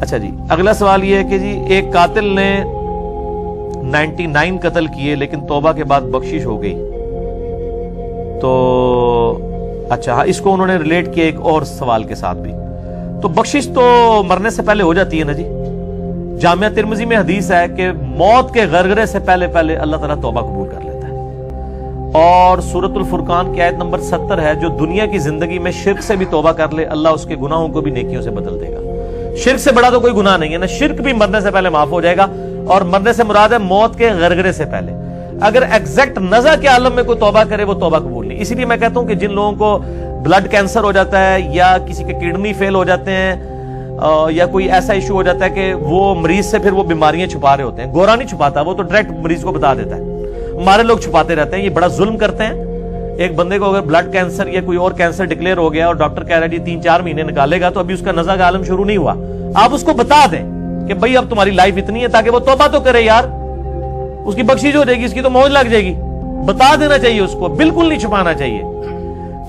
اچھا جی، اگلا سوال یہ ہے کہ جی ایک قاتل نے 99 قتل کیے لیکن توبہ کے بعد بخشش ہو گئی، تو اچھا اس کو انہوں نے ریلیٹ کیا ایک اور سوال کے ساتھ بھی، تو بخشش تو مرنے سے پہلے ہو جاتی ہے نا جی۔ جامعہ ترمذی میں حدیث ہے کہ موت کے غرغرے سے پہلے پہلے اللہ تعالیٰ توبہ قبول کر لیتا ہے، اور سورۃ الفرقان کی آیت نمبر 70 ہے، جو دنیا کی زندگی میں شرک سے بھی توبہ کر لے اللہ اس کے گناہوں کو بھی نیکیوں سے بدل دے گا۔ شرک سے بڑا تو کوئی گناہ نہیں ہے نا، شرک بھی مرنے سے پہلے معاف ہو جائے گا، اور مرنے سے مراد ہے موت کے غرغرے سے پہلے۔ اگر ایگزیکٹ نزع کے عالم میں کوئی توبہ کرے وہ توبہ قبول نہیں۔ اسی لیے میں کہتا ہوں کہ جن لوگوں کو بلڈ کینسر ہو جاتا ہے یا کسی کے کڈنی فیل ہو جاتے ہیں یا کوئی ایسا ایشو ہو جاتا ہے کہ وہ مریض سے پھر وہ بیماریاں چھپا رہے ہوتے ہیں، گورا نہیں چھپاتا، وہ تو ڈائریکٹ مریض کو بتا دیتا ہے۔ ہمارے لوگ چھپاتے رہتے ہیں، یہ بڑا ظلم کرتے ہیں۔ ایک بندے کو اگر بلڈ کینسر یا کوئی اور کینسر ڈکلیئر ہو گیا اور ڈاکٹر کہہ رہا ہے جی 3-4 مہینے نکالے گا، تو ابھی اس کا نزع کا عالم شروع نہیں ہوا، آپ اس کو بتا دیں کہ بھائی اب تمہاری لائف اتنی ہے، تاکہ وہ توبہ تو کرے یار، اس کی بخشش ہو جائے گی، اس کی تو موج لگ جائے گی۔ بتا دینا چاہیے اس کو، بالکل نہیں چھپانا چاہیے۔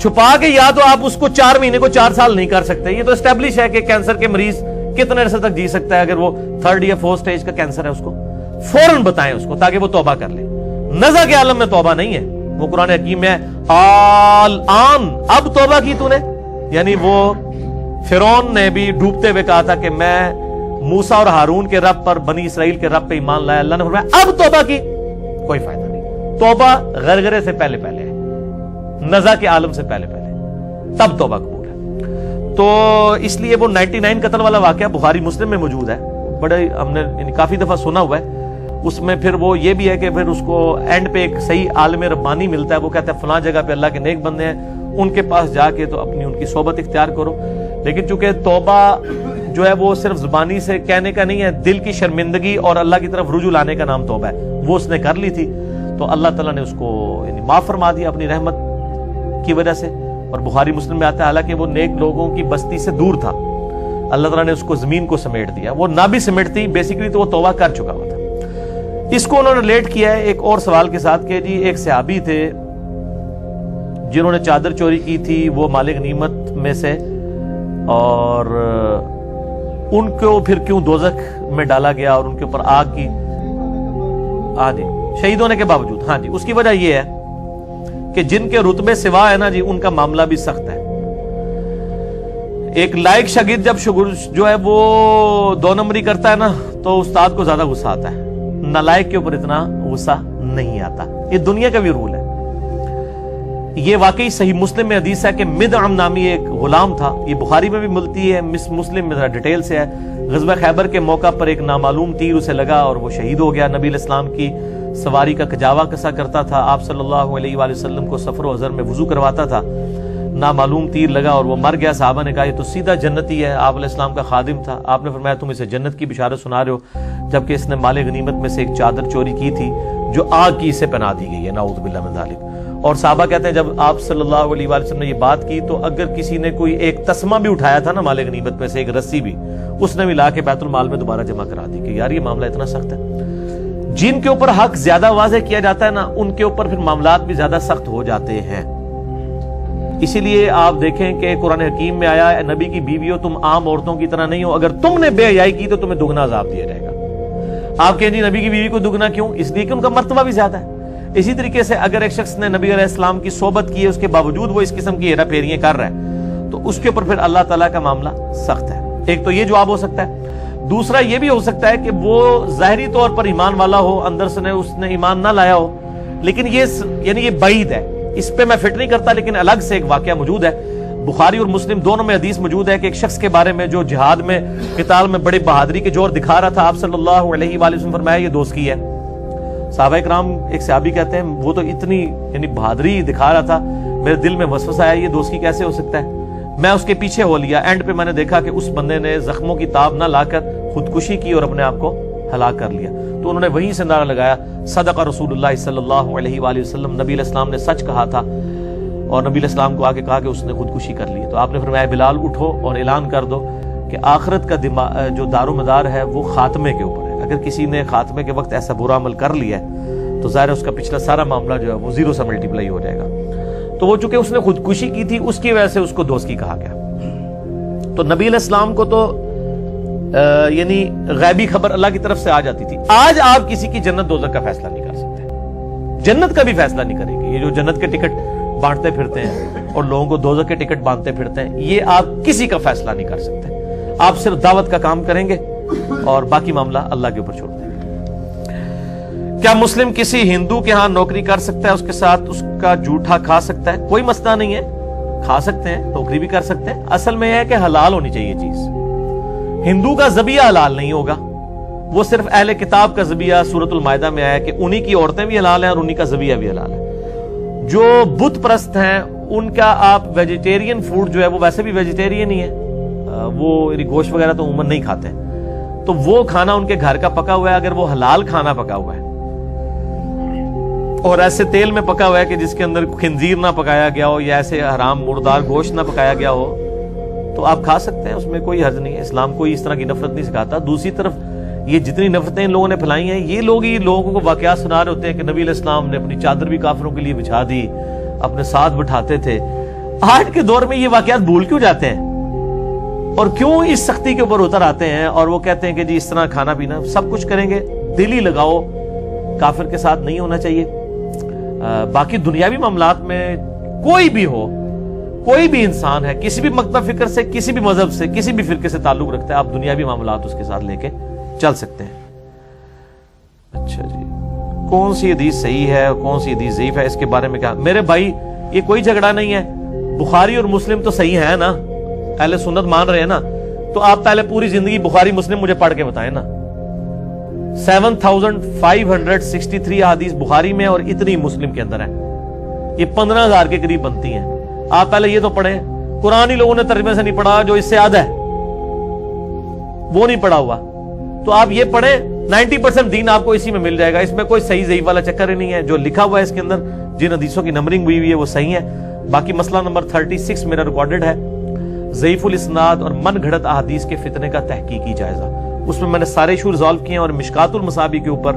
چھپا کے یا تو آپ اس کو 4 مہینے کو 4 سال نہیں کر سکتے، یہ تو اسٹیبلش ہے کہ کینسر کے مریض کتنے عرصے تک جی سکتا ہے، اگر وہ 3rd یا 4th سٹیج کا کینسر ہے اس کو فوراً بتائیں اس کو، تاکہ وہ توبہ کر لے۔ نزع کے عالم میں توبہ نہیں ہے، وہ قرآن حکیم میں الآن اب توبہ کی تو نے، یعنی وہ فرعون نے بھی ڈوبتے ہوئے کہا تھا کہ میں موسیٰ اور ہارون کے رب پر، بنی اسرائیل کے رب پہ ایمان لایا، اللہ نے فرمایا اب توبہ کی، کوئی فائدہ نہیں۔ توبہ غرغرے سے پہلے پہلے ہے، نزع کے عالم سے پہلے پہلے، تب توبہ قبول ہے۔ تو اس لیے وہ 99 قتل والا واقعہ بخاری مسلم میں موجود ہے، بڑے ہم نے کافی دفعہ سنا ہوا ہے۔ اس میں پھر وہ یہ بھی ہے کہ پھر اس کو اینڈ پہ ایک صحیح عالم ربانی ملتا ہے، وہ کہتا ہے فلاں جگہ پہ اللہ کے نیک بندے ہیں، ان کے پاس جا کے تو اپنی ان کی صحبت اختیار کرو۔ لیکن چونکہ توبہ جو ہے وہ صرف زبانی سے کہنے کا نہیں ہے، دل کی شرمندگی اور اللہ کی طرف رجوع لانے کا نام توبہ ہے، وہ اس نے کر لی تھی، تو اللہ تعالیٰ نے اس کو معاف فرما دیا اپنی رحمت کی وجہ سے۔ اور بخاری مسلم میں آتا ہے حالانکہ وہ نیک لوگوں کی بستی سے دور تھا، اللہ تعالیٰ نے اس کو زمین کو سمیٹ دیا، وہ نہ بھی سمیٹتی بیسیکلی تو وہ توبہ کر چکا ہوا تھا۔ اس کو انہوں نے ریلیٹ کیا ہے ایک اور سوال کے ساتھ کہ جی ایک صحابی تھے جنہوں نے چادر چوری کی تھی، وہ مال غنیمت میں سے، اور ان کو پھر کیوں دوزخ میں ڈالا گیا اور ان کے اوپر آگ کی، ہاں جی شہید ہونے کے باوجود، ہاں جی اس کی وجہ یہ ہے کہ جن کے رتبے سوا ہے نا جی ان کا معاملہ بھی سخت ہے۔ ایک لائق شاگرد جب جو ہے وہ 2 نمبری کرتا ہے نا تو استاد کو زیادہ غصہ آتا ہے، نالائق کے اوپر اتنا غصہ نہیں آتا، یہ دنیا کا بھی رول ہے۔ یہ واقعی صحیح مسلم میں حدیث ہے کہ مدعم نامی ایک غلام تھا، یہ بخاری میں بھی ملتی ہے، مسلم میں ذرا ڈیٹیل سے ہے۔ غزوہ خیبر کے موقع پر ایک نامعلوم تیر اسے لگا اور وہ شہید ہو گیا۔ نبی علیہ السلام کی سواری کا کجاوا کسا کرتا تھا، آپ صلی اللہ علیہ وآلہ وسلم کو سفر و حضر میں وضو کرواتا تھا، نامعلوم تیر لگا اور وہ مر گیا۔ صحابہ نے کہا یہ تو سیدھا جنتی ہے، آپ علیہ السلام کا خادم تھا۔ آپ نے فرمایا تم اسے جنت کی بشارت سنا رہے ہو، جبکہ اس نے مال غنیمت میں سے ایک چادر چوری کی تھی جو آگ کی اسے پناہ دی گئی ہے، نعوذ باللہ من ذالک۔ اور صحابہ کہتے ہیں جب آپ صلی اللہ علیہ وآلہ وسلم نے یہ بات کی تو اگر کسی نے کوئی ایک تسمہ بھی اٹھایا تھا نا مال غنیمت میں سے، ایک رسی بھی، اس نے بھی لا کے بیت المال میں دوبارہ جمع کرا دی کہ یار یہ معاملہ اتنا سخت ہے۔ جن کے اوپر حق زیادہ واضح کیا جاتا ہے نا ان کے اوپر پھر معاملات بھی زیادہ سخت ہو جاتے ہیں۔ اسی لیے آپ دیکھیں کہ قرآن حکیم میں آیا ہے نبی کی بیویوں تم عام عورتوں کی طرح نہیں ہو، اگر تم نے بے حیائی کی تو تمہیں دگنا عذاب دیا جائے گا۔ آپ کہیں جی نبی کی بیوی کو دگنا کیوں؟ اس لیے کہ ان کا مرتبہ بھی زیادہ ہے۔ اسی طریقے سے اگر ایک شخص نے نبی علیہ السلام کی صحبت کی ہے، اس کے باوجود وہ اس قسم کی ہیرا پھیریاں کر رہا ہے، تو اس کے اوپر پھر اللہ تعالیٰ کا معاملہ سخت ہے۔ ایک تو یہ جواب ہو سکتا ہے، دوسرا یہ بھی ہو سکتا ہے کہ وہ ظاہری طور پر ایمان والا ہو، اندر سے اس نے ایمان نہ لایا ہو، لیکن یہ بعید ہے، اس پہ میں فٹ نہیں کرتا، لیکن الگ سے ایک واقعہ موجود ہے، بخاری اور مسلم دونوں میں حدیث موجود ہے کہ ایک شخص کے بارے میں جو جہاد میں قتال میں بڑی بہادری کے جوہر دکھا رہا تھا، آپ صلی اللہ علیہ وآلہ وسلم فرمایا یہ دوست کی ہے۔ صحابہ کرام ایک صحابی کہتے ہیں وہ تو اتنی بہادری دکھا رہا تھا، میرے دل میں وسوسہ آیا یہ دوست کی کیسے ہو سکتا ہے؟ میں اس کے پیچھے ہو لیا، اینڈ پہ میں نے دیکھا کہ اس بندے نے زخموں کی تاب نہ لا کر خودکشی کی اور اپنے آپ کو ہلاک کر لیا۔ تو انہوں نے وہیں سے نعرہ لگایا صدق رسول اللہ صلی اللہ علیہ وآلہ وسلم، نبی علیہ السلام نے سچ کہا تھا، اور نبی علیہ السلام کو آ کے کہا کہ اس نے خودکشی کر لی۔ تو آپ نے فرمایا بلال اٹھو اور اعلان کر دو کہ آخرت کا جو دار و مدار ہے وہ خاتمے کے اوپر ہے۔ اگر کسی نے خاتمے کے وقت ایسا برا عمل کر لیا ہے تو ظاہر ہے اس کا پچھلا سارا معاملہ جو ہے وہ 0 سے ملٹیپلائی ہو جائے گا۔ تو وہ چونکہ اس نے خودکشی کی تھی، اس کی وجہ سے اس کو دوست کی کہا گیا۔ تو نبی علیہ السلام کو تو یعنی غیبی خبر اللہ کی طرف سے آ جاتی تھی. آج آپ کسی کی جنت دوزخ کا فیصلہ نہیں کر سکتے, جنت کا بھی فیصلہ نہیں کریں گے. یہ جو جنت کے ٹکٹ بانٹتے پھرتے ہیں اور لوگوں کو دوزخ کے ٹکٹ باندھتے پھرتے ہیں, یہ آپ کسی کا فیصلہ نہیں کر سکتے. آپ صرف دعوت کا کام کریں گے اور باقی معاملہ اللہ کے اوپر چھوڑ دیں گے. کیا مسلم کسی ہندو کے ہاں نوکری کر سکتا ہے, اس کے ساتھ اس کا جھوٹا کھا سکتا ہے؟ کوئی مسئلہ نہیں ہے, کھا سکتے ہیں, نوکری بھی کر سکتے ہیں. اصل میں یہ ہے کہ حلال ہونی چاہیے چیز. ہندو کا ذبیحہ حلال نہیں ہوگا, وہ صرف اہل کتاب کا ذبیحہ سورۃ المائدہ میں آیا کہ انہی کی عورتیں بھی حلال ہیں اور انہی کا ذبیحہ بھی حلال ہے. جو بت پرست ہیں ان کا آپ ویجیٹیرین فوڈ جو ہے وہ ویسے بھی ویجیٹیرین ہی ہے, وہ گوشت وغیرہ تو عموماً نہیں کھاتے ہیں, تو وہ کھانا ان کے گھر کا پکا ہوا ہے. اگر وہ حلال کھانا پکا ہوا ہے اور ایسے تیل میں پکا ہوا ہے کہ جس کے اندر خنزیر نہ پکایا گیا ہو یا ایسے حرام مردار گوشت نہ پکایا گیا ہو, تو آپ کھا سکتے ہیں, اس میں کوئی حرج نہیں ہے. اسلام کوئی اس طرح کی نفرت نہیں سکھاتا. دوسری طرف یہ جتنی نفرتیں ان لوگوں نے پھیلائی ہیں, یہ لوگ ہی لوگوں کو واقعات سنا رہے ہوتے ہیں کہ نبی علیہ السلام نے اپنی چادر بھی کافروں کے لیے بچھا دی, اپنے ساتھ بٹھاتے تھے. آج کے دور میں یہ واقعات بھول کیوں جاتے ہیں اور کیوں اس سختی کے اوپر اتر آتے ہیں اور وہ کہتے ہیں کہ جی اس طرح کھانا پینا سب کچھ کریں گے, دل ہی لگاؤ, کافر کے ساتھ نہیں ہونا چاہیے. باقی دنیاوی معاملات میں کوئی بھی ہو, کوئی بھی انسان ہے, کسی بھی مکتب فکر سے, کسی بھی مذہب سے, کسی بھی فرقے سے تعلق رکھتا ہے, آپ دنیاوی معاملات اس کے ساتھ لے کے چل سکتے ہیں. اچھا جی, کون سی حدیث صحیح ہے اور کون سی حدیث ضعیف ہے, اس کے بارے میں کیا؟ میرے بھائی یہ کوئی جھگڑا نہیں ہے. بخاری اور مسلم تو صحیح ہے نا, اہل سنت مان رہے ہیں نا, تو آپ پہلے پوری زندگی بخاری مسلم مجھے پڑھ کے بتائیں نا. 7563 حدیث بخاری میں اور اتنی مسلم کے اندر ہے, یہ 15,000 کے قریب بنتی ہیں. آپ پہلے یہ تو پڑھیں, قرآن ہی لوگوں نے ترجمے سے نہیں پڑھا, جو اس سے یاد ہے وہ نہیں پڑھا ہوا. تو آپ یہ پڑھیں, 90% دین آپ کو اسی میں مل جائے گا. اس میں کوئی صحیح ضعیف والا چکر ہی نہیں ہے. جو لکھا ہوا ہے اس کے اندر, جن حدیثوں کی نمبرنگ ہوئی ہے وہ صحیح ہے. باقی مسئلہ نمبر 36 میرا ریکارڈڈ ہے, ضعیف الاسناد اور من گھڑت احادیث کے فتنے کا تحقیقی جائزہ. اس میں نے سارے ایشو ریزالو کیے ہیں, اور مشکات المصابیح کے اوپر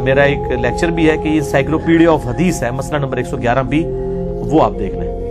میرا ایک لیکچر بھی ہے کہ یہ انسائکلوپیڈیا آف حدیث ہے, مسئلہ نمبر 111 بھی, وہ آپ دیکھ لیں.